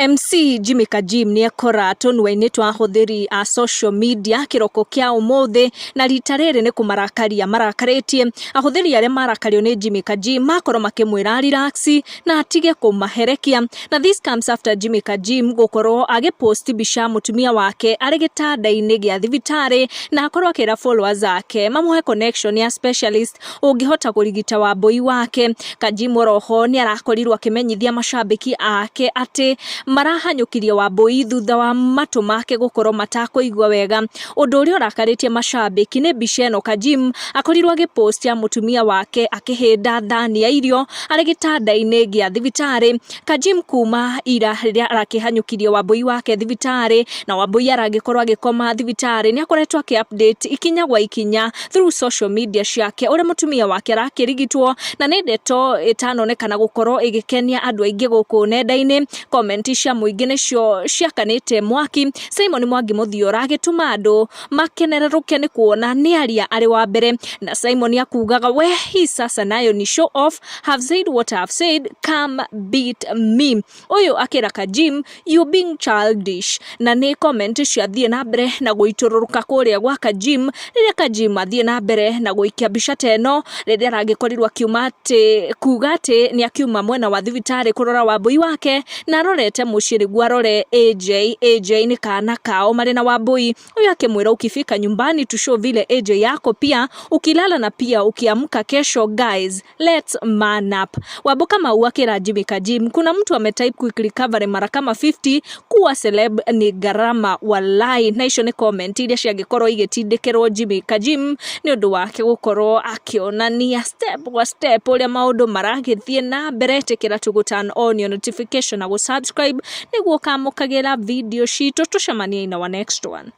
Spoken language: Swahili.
MC Jimmie Kajim ni ekora tonwa-ini twa huthiri a social media kiroko kia umuthi na rita riri ni kumarakaria marakaritie ahuthiri aria marakario ni Jimmie Kajim makorwo makimwira relax na atige kumaherekia. Na this comes after Jimmie Kajim gukorwo agipost bica mutumia wake ari gitanda-ini gia thibitari na akorwo akira followers ake mamuhe connection ya specialist ungihota kurigita wambui wake. Kajim oroho ni arakorirwo akimenyithia mashabiki ake ati marahanyukirie wambui thutha wa matu make gukorwo matakuigwa wega. Undu uria urakaritie mashabiki ni bica eno Kajim akorirwo agipost ya mutumia wake akihinda thani ya irio ari gitanda-ini gia thibitari. Kajim kuma ira riria arakihanyukirie wambui wake thibitari na wambui aragikorwo agikoma thibitari ni akoretwo aki-update ikinya gwa ikinya through social media ciake uria mutumia wake arakirigitwo na ni ndeto itanonekana gukorwo igikenia andu aingi guku nenda-ini. Comment cia muingi nicio ciakanite mwaki. Simon Mwangi Muthio ragituma andu makenereruke ni kuona ni aria ari wa mbere na Simon akugaga we hii sasa nayo ni show off, have said what I have said, come beat me. Uyu akira Kajim you being childish na ni comment cia thie na mbere na guitururuka kuria gwa Kajim riria Kajim athie na mbere na guikia bica teno riria ragikorirwo akiuma ati kuga ati ni akiuma mwena wa thibitari kurora wambui wake na arorete muciri gwarore AJ ni kana kao mari na wambui. Uyu akimwira ukifika nyumbani to show vile AJ yako pia ukilala na pia ukiamka kesho guys let's man up. Waboka mauakira Jimmie Kajim kuna mtu ametype quick recovery mara kama 50 kuwa celeb ni garama walai. Na icio ni comment iria ciagikorwo igitindikirwo Jimmie Kajim ni undu wake gukorwo akionania step kwa step uria maundu maragithie na mbere. Tikira to turn on your notification na subscribe niguo kamukagira video citu tucemanie in our next one.